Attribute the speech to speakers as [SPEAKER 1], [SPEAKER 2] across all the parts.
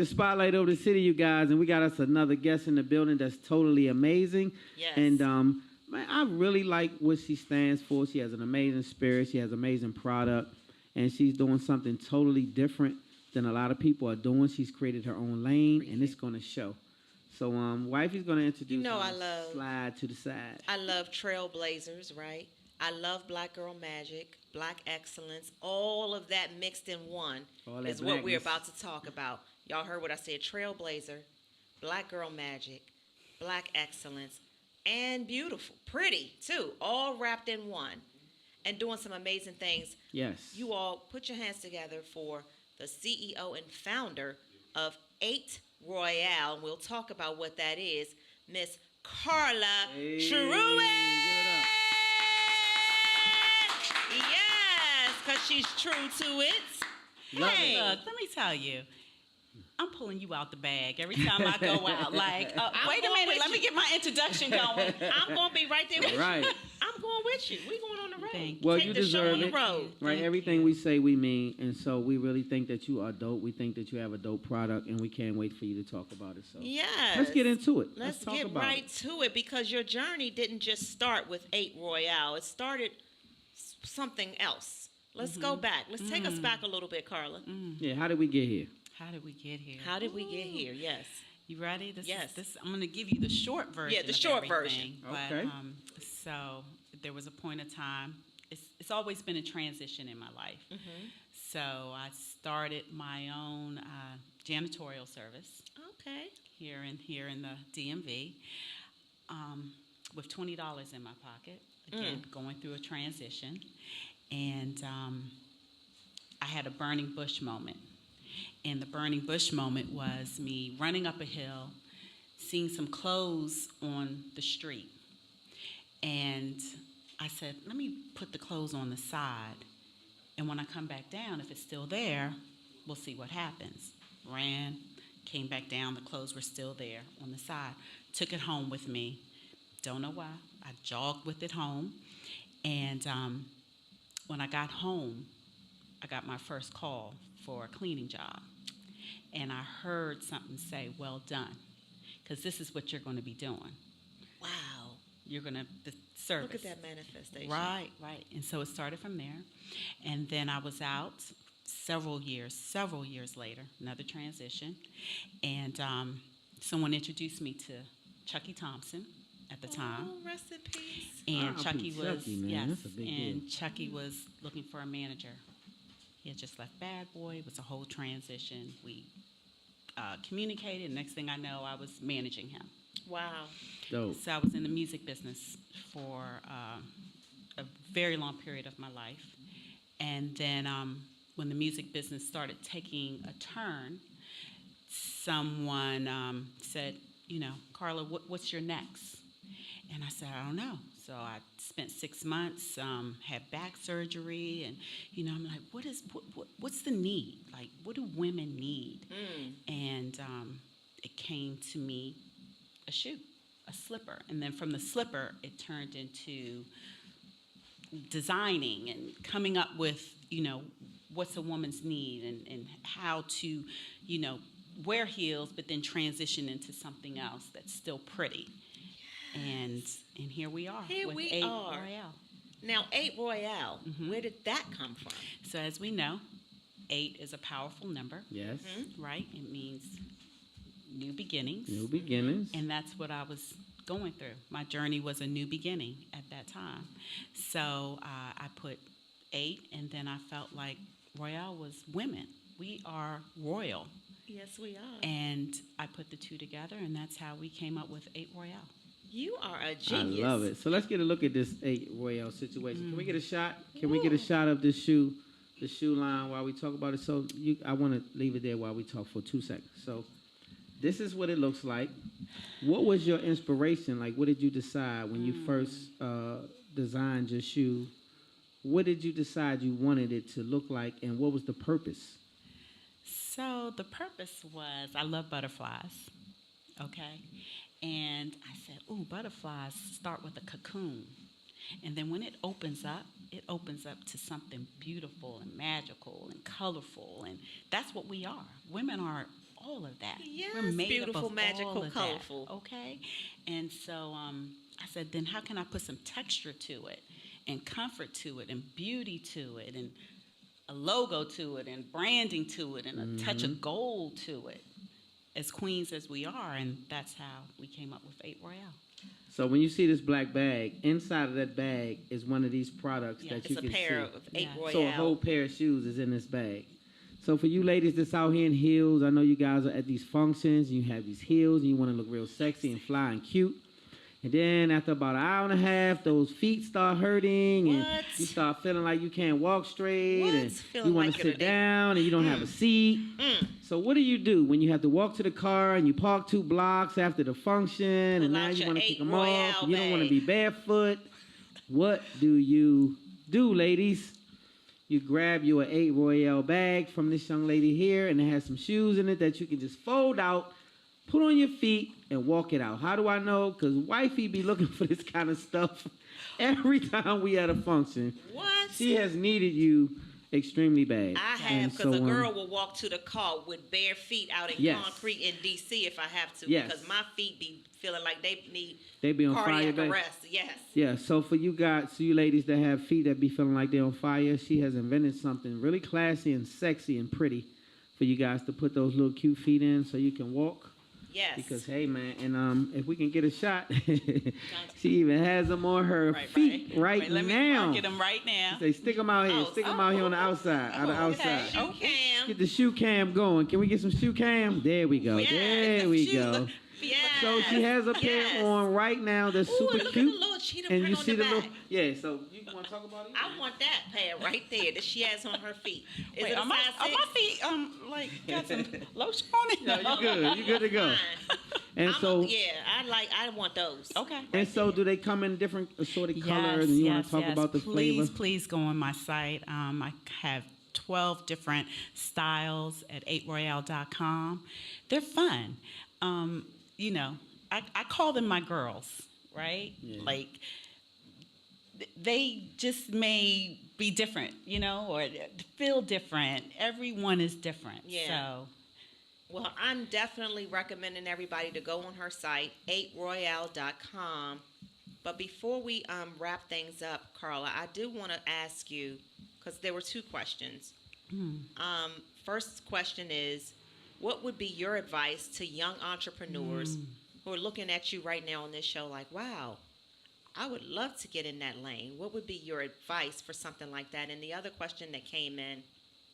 [SPEAKER 1] The spotlight over the city, you guys, and we got us another guest in the building that's totally amazing.
[SPEAKER 2] Yes.
[SPEAKER 1] And man, I really like what she stands for. She has an amazing spirit. She has amazing product, and she's doing something totally different than a lot of people are doing. She's created her own lane, and it's going to show. So, wifey's going to introduce.
[SPEAKER 2] You know, I love
[SPEAKER 1] slide to the side.
[SPEAKER 2] I love trailblazers, right? I love Black Girl Magic, Black Excellence, all of that mixed in one is what we're about to talk about. Y'all heard what I said: trailblazer, Black Girl Magic, Black Excellence, and beautiful, pretty too, all wrapped in one, and doing some amazing things.
[SPEAKER 1] Yes.
[SPEAKER 2] You all put your hands together for the CEO and founder of 8 Royale, and we'll talk about what that is, Miss Carla Truitt.
[SPEAKER 1] Give it up.
[SPEAKER 2] Yes, because she's true to it.
[SPEAKER 3] Hey, look, let me tell you. I'm pulling you out the bag every time I go out. Like, wait a minute, let me get my introduction going.
[SPEAKER 2] I'm going to be right there with
[SPEAKER 1] Right.
[SPEAKER 2] you. I'm going with you. We're going on the road.
[SPEAKER 3] Thank
[SPEAKER 1] Well,
[SPEAKER 2] Take
[SPEAKER 1] you
[SPEAKER 2] the show
[SPEAKER 1] deserve
[SPEAKER 2] on the
[SPEAKER 1] it.
[SPEAKER 2] road.
[SPEAKER 1] Right, everything we say we mean, and so we really think that you are dope. We think that you have a dope product, and we can't wait for you to talk about it. So
[SPEAKER 2] Yes.
[SPEAKER 1] let's get into it.
[SPEAKER 2] Let's
[SPEAKER 1] talk
[SPEAKER 2] get
[SPEAKER 1] about
[SPEAKER 2] right
[SPEAKER 1] it.
[SPEAKER 2] to it, because your journey didn't just start with 8 Royale. It started something else. Let's go back. Let's take us back a little bit, Carla.
[SPEAKER 1] Yeah, how did we get here?
[SPEAKER 3] How did we get here?
[SPEAKER 2] How did we get here? Yes.
[SPEAKER 3] You ready?
[SPEAKER 2] Yes.
[SPEAKER 3] I'm going to give you the short version.
[SPEAKER 2] Yeah, the
[SPEAKER 3] of
[SPEAKER 2] short
[SPEAKER 3] everything.
[SPEAKER 2] version.
[SPEAKER 3] But,
[SPEAKER 1] Okay.
[SPEAKER 3] So there was a point of time. It's always been a transition in my life. So I started my own janitorial service
[SPEAKER 2] Okay.
[SPEAKER 3] here in the DMV with $20 in my pocket. Again, going through a transition, and I had a burning bush moment. And the burning bush moment was me running up a hill, seeing some clothes on the street. And I said, let me put the clothes on the side. And when I come back down, if it's still there, we'll see what happens. Ran, came back down, the clothes were still there on the side. Took it home with me. Don't know why. I jogged with it home. And when I got home, I got my first call for a cleaning job. And I heard something say, well done, because this is what you're going to be doing.
[SPEAKER 2] Wow.
[SPEAKER 3] You're going to, the service.
[SPEAKER 2] Look at that manifestation.
[SPEAKER 3] Right. And so it started from there. And then I was out several years later, another transition. And someone introduced me to Chucky Thompson at the time.
[SPEAKER 2] Oh, rest in peace.
[SPEAKER 3] And
[SPEAKER 1] Wow,
[SPEAKER 3] Chucky was,
[SPEAKER 1] Chucky, man. That's a big
[SPEAKER 3] and
[SPEAKER 1] deal.
[SPEAKER 3] Chucky was looking for a manager. He had just left Bad Boy. It was a whole transition. We communicated. Next thing I know, I was managing him.
[SPEAKER 2] Wow.
[SPEAKER 1] Dope.
[SPEAKER 3] So I was in the music business for a very long period of my life. And then when the music business started taking a turn, someone said, Carla, what's your next? And I said, I don't know. So I spent 6 months, had back surgery, and I'm like, what's the need? Like, what do women need? And it came to me a shoe, a slipper, and then from the slipper it turned into designing and coming up with what's a woman's need and how to wear heels, but then transition into something else that's still pretty. And here we are.
[SPEAKER 2] Here
[SPEAKER 3] with
[SPEAKER 2] we
[SPEAKER 3] 8
[SPEAKER 2] are.
[SPEAKER 3] Royale.
[SPEAKER 2] Now, 8 Royale, where did that come from?
[SPEAKER 3] So as we know, 8 is a powerful number.
[SPEAKER 1] Yes.
[SPEAKER 3] Right? It means new beginnings.
[SPEAKER 1] New beginnings.
[SPEAKER 3] And that's what I was going through. My journey was a new beginning at that time. So I put 8, and then I felt like Royale was women. We are royal.
[SPEAKER 2] Yes, we are.
[SPEAKER 3] And I put the two together, and that's how we came up with 8 Royale.
[SPEAKER 2] You are a genius.
[SPEAKER 1] I love it. So let's get a look at this 8 Royale situation. Can we get a shot? Can we get a shot of this shoe, the shoe line, while we talk about it? So I want to leave it there while we talk for 2 seconds. So this is what it looks like. What was your inspiration? Like, what did you decide when you first designed your shoe? What did you decide you wanted it to look like, and what was the purpose?
[SPEAKER 3] So the purpose was, I love butterflies, okay? And I said, butterflies start with a cocoon. And then when it opens up to something beautiful and magical and colorful. And that's what we are. Women are all of that.
[SPEAKER 2] Yes,
[SPEAKER 3] We're made
[SPEAKER 2] beautiful,
[SPEAKER 3] up of
[SPEAKER 2] magical,
[SPEAKER 3] all of
[SPEAKER 2] colorful.
[SPEAKER 3] that, okay? And so I said, then how can I put some texture to it and comfort to it and beauty to it and a logo to it and branding to it and a touch of gold to it, as queens as we are, and that's how we came up with 8 Royale.
[SPEAKER 1] So when you see this black bag, inside of that bag is one of these products that you
[SPEAKER 2] It's a
[SPEAKER 1] can
[SPEAKER 2] pair
[SPEAKER 1] see.
[SPEAKER 2] of 8 Royale.
[SPEAKER 1] So a whole pair of shoes is in this bag. So for you ladies that's out here in heels, I know you guys are at these functions, and you have these heels, and you want to look real sexy and fly and cute. And then after about an hour and a half, those feet start hurting, and you start feeling like you can't walk straight, and you want to sit down, and you don't have a seat. So what do you do when you have to walk to the car and you park 2 blocks after the function, and now you want to kick them off, and you don't want to be barefoot? What do you do, ladies? You grab you an 8 Royale bag from this young lady here, and it has some shoes in it that you can just fold out, put on your feet, and walk it out. How do I know? Because wifey be looking for this kind of stuff every time we at a function.
[SPEAKER 2] What?
[SPEAKER 1] She has needed you extremely bad.
[SPEAKER 2] I have, because a girl will walk to the car with bare feet out in concrete in D.C. if I have to, because my feet be feeling like they
[SPEAKER 1] be on
[SPEAKER 2] cardiac
[SPEAKER 1] fire,
[SPEAKER 2] arrest. Yes.
[SPEAKER 1] Yeah, so for you guys, so you ladies that have feet that be feeling like they're on fire, she has invented something really classy and sexy and pretty for you guys to put those little cute feet in so you can walk.
[SPEAKER 2] Yes.
[SPEAKER 1] Because hey man, and if we can get a shot, she even has them on her feet right now.
[SPEAKER 3] Let me market them right now.
[SPEAKER 1] Say stick them out here, stick them out here on the outside, outside.
[SPEAKER 2] Shoe cam.
[SPEAKER 1] Get the shoe cam going. Can we get some shoe cam? There we go.
[SPEAKER 2] Yes,
[SPEAKER 1] there we go.
[SPEAKER 2] Yes.
[SPEAKER 1] So she has a pair on right now that's super
[SPEAKER 2] look
[SPEAKER 1] cute.
[SPEAKER 2] At the little cheetah
[SPEAKER 1] and
[SPEAKER 2] print
[SPEAKER 1] you
[SPEAKER 2] on
[SPEAKER 1] see
[SPEAKER 2] the
[SPEAKER 1] the
[SPEAKER 2] back.
[SPEAKER 1] little, yeah. So you want to talk about it?
[SPEAKER 2] I want that pair right there that she has on her feet. Is
[SPEAKER 3] Wait,
[SPEAKER 2] it a
[SPEAKER 3] are my
[SPEAKER 2] size 6?
[SPEAKER 3] feet like got some lotion on it?
[SPEAKER 1] No, you good. You good to go. And
[SPEAKER 2] I want those.
[SPEAKER 3] Okay.
[SPEAKER 1] And so, do they come in different assorted colors? And you want to talk about the flavor?
[SPEAKER 3] Please go on my site. I have 12 different styles at 8royale.com. They're fun. You know, I call them my girls, right?
[SPEAKER 1] Yeah.
[SPEAKER 3] Like, they just may be different, you know, or feel different. Everyone is different.
[SPEAKER 2] Yeah.
[SPEAKER 3] So.
[SPEAKER 2] Well, I'm definitely recommending everybody to go on her site, 8royale.com. But before we wrap things up, Carla, I do want to ask you, because there were 2 questions. First question is, what would be your advice to young entrepreneurs who are looking at you right now on this show like, wow, I would love to get in that lane? What would be your advice for something like that? And the other question that came in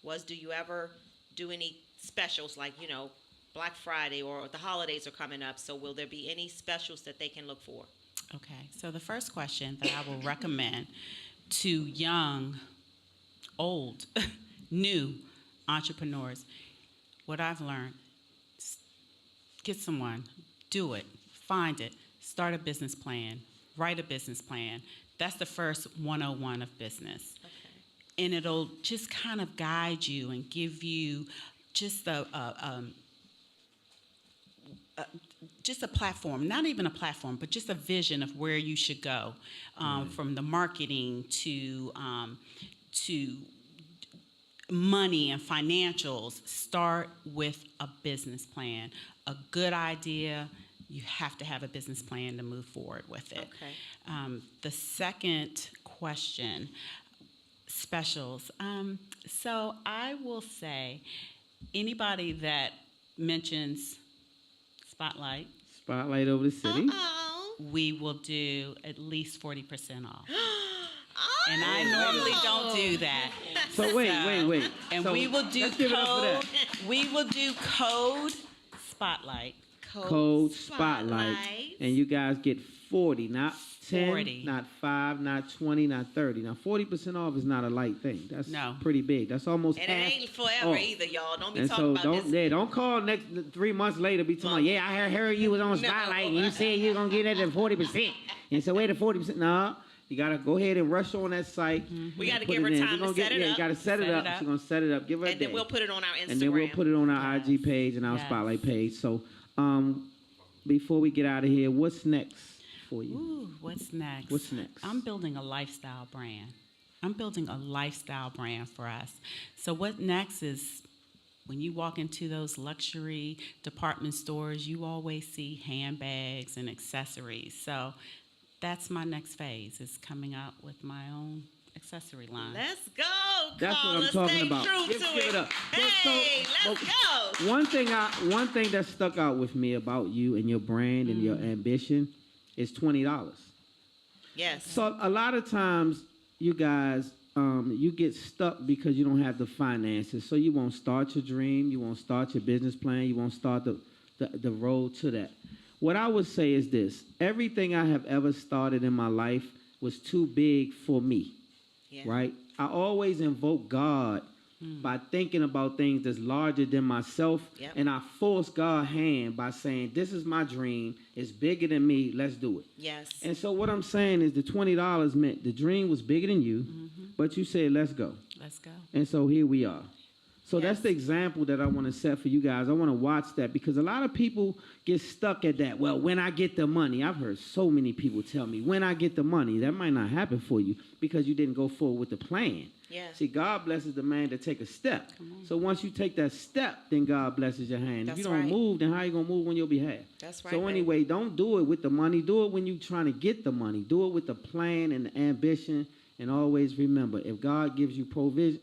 [SPEAKER 2] was, do you ever do any specials like, you know, Black Friday or the holidays are coming up, so will there be any specials that they can look for?
[SPEAKER 3] Okay, so the first question that I will recommend to young, old, new entrepreneurs, what I've learned, get someone, do it, find it, start a business plan, write a business plan. That's the first 101 of business. Okay. And it'll just kind of guide you and give you just a platform, not even a platform, but just a vision of where you should go, from the marketing to money and financials. Start with a business plan. A good idea, you have to have a business plan to move forward with it.
[SPEAKER 2] Okay.
[SPEAKER 3] The second question, specials. So I will say, anybody that mentions Spotlight
[SPEAKER 1] over the city.
[SPEAKER 3] We will do at least 40% off. And I normally don't do that.
[SPEAKER 1] So wait.
[SPEAKER 3] And
[SPEAKER 1] so
[SPEAKER 3] we will do code. We will do code Spotlight.
[SPEAKER 1] Code Spotlight. And you guys get 40, not 10,
[SPEAKER 3] 40.
[SPEAKER 1] not 5, not 20, not 30. Now 40% off is not a light thing. That's pretty big. That's almost
[SPEAKER 2] and
[SPEAKER 1] half.
[SPEAKER 2] And it ain't forever
[SPEAKER 1] off.
[SPEAKER 2] either, y'all. Don't be
[SPEAKER 1] and
[SPEAKER 2] talking
[SPEAKER 1] so
[SPEAKER 2] about this.
[SPEAKER 1] Don't call next 3 months later be talking about, I heard you was on Spotlight and you said you was going to get it at 40%. And so where the 40%? No. You got to go ahead and rush on that site.
[SPEAKER 2] We got to give her time to set it up.
[SPEAKER 1] You got to set it up. She's going to set it up. Give her a
[SPEAKER 2] day. And then we'll put it on our Instagram.
[SPEAKER 1] And then we'll put it on our IG page and our Spotlight page. So before we get out of here, what's next for you?
[SPEAKER 3] Ooh, what's next?
[SPEAKER 1] What's next?
[SPEAKER 3] I'm building a lifestyle brand. I'm building a lifestyle brand for us. So what next is when you walk into those luxury department stores, you always see handbags and accessories. So that's my next phase, is coming out with my own accessory line.
[SPEAKER 2] Let's go,
[SPEAKER 1] That's
[SPEAKER 2] Carla.
[SPEAKER 1] what I'm talking
[SPEAKER 2] Stay
[SPEAKER 1] about.
[SPEAKER 2] true
[SPEAKER 1] Give
[SPEAKER 2] to
[SPEAKER 1] it up.
[SPEAKER 2] Hey, let's go.
[SPEAKER 1] One thing that stuck out with me about you and your brand and your ambition is $20.
[SPEAKER 2] Yes.
[SPEAKER 1] So a lot of times, you guys, you get stuck because you don't have the finances. So you won't start your dream. You won't start your business plan. You won't start the road to that. What I would say is this: everything I have ever started in my life was too big for me.
[SPEAKER 2] Yeah.
[SPEAKER 1] Right? I always invoke God by thinking about things that's larger than myself, and I force God's hand by saying, this is my dream, it's bigger than me, let's do it.
[SPEAKER 2] Yes.
[SPEAKER 1] And so what I'm saying is the $20 meant the dream was bigger than you, but you said, let's go.
[SPEAKER 3] Let's go.
[SPEAKER 1] And so here we are. So that's
[SPEAKER 2] Yes.
[SPEAKER 1] the example that I want to set for you guys. I want to watch that because a lot of people get stuck at that. Well, when I get the money, I've heard so many people tell me, when I get the money, that might not happen for you because you didn't go forward with the plan.
[SPEAKER 2] Yeah.
[SPEAKER 1] See, God blesses the man to take a step. So once you take that step, then God blesses your hand.
[SPEAKER 2] That's
[SPEAKER 1] if you don't
[SPEAKER 2] right.
[SPEAKER 1] move, then how you going to move on your behalf?
[SPEAKER 2] That's right.
[SPEAKER 1] So anyway, don't do it with the money. Do it when you're trying to get the money. Do it with the plan and the ambition. And always remember, if God gives you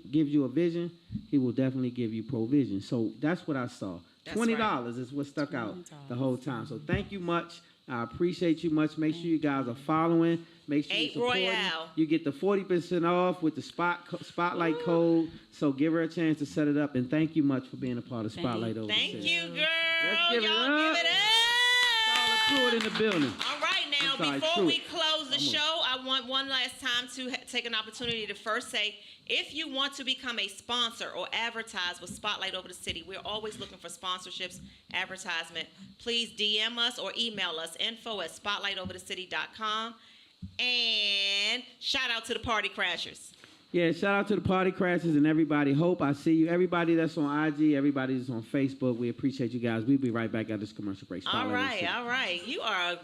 [SPEAKER 1] gives you a vision, He will definitely give you provision. So that's what I saw.
[SPEAKER 2] That's
[SPEAKER 1] $20 is what stuck out the whole time. So thank you much. I appreciate you much. Make sure you guys are following. Make sure you support
[SPEAKER 2] Royale.
[SPEAKER 1] You get the 40% off with the spotlight code. So give her a chance to set it up. And thank you much for being a part of Spotlight Over the
[SPEAKER 2] Thank
[SPEAKER 1] City.
[SPEAKER 2] you, girl.
[SPEAKER 1] Let's give it
[SPEAKER 2] Y'all
[SPEAKER 1] up.
[SPEAKER 2] give it
[SPEAKER 1] Carla
[SPEAKER 2] up.
[SPEAKER 1] Truitt in the building.
[SPEAKER 2] All right, now,
[SPEAKER 1] I'm sorry,
[SPEAKER 2] before we
[SPEAKER 1] Truitt.
[SPEAKER 2] close the show, I want one last time to take an opportunity to first say, if you want to become a sponsor or advertise with Spotlight Over the City, we're always looking for sponsorships, advertisement. Please DM us or email us, info@spotlightoverthecity.com. And shout out to the Party Crashers.
[SPEAKER 1] Yeah, shout out to the Party Crashers and everybody. Hope I see you. Everybody that's on IG, everybody that's on Facebook, we appreciate you guys. We'll be right back at this commercial break.
[SPEAKER 2] All
[SPEAKER 1] Spotlight Over the City.
[SPEAKER 2] right. You are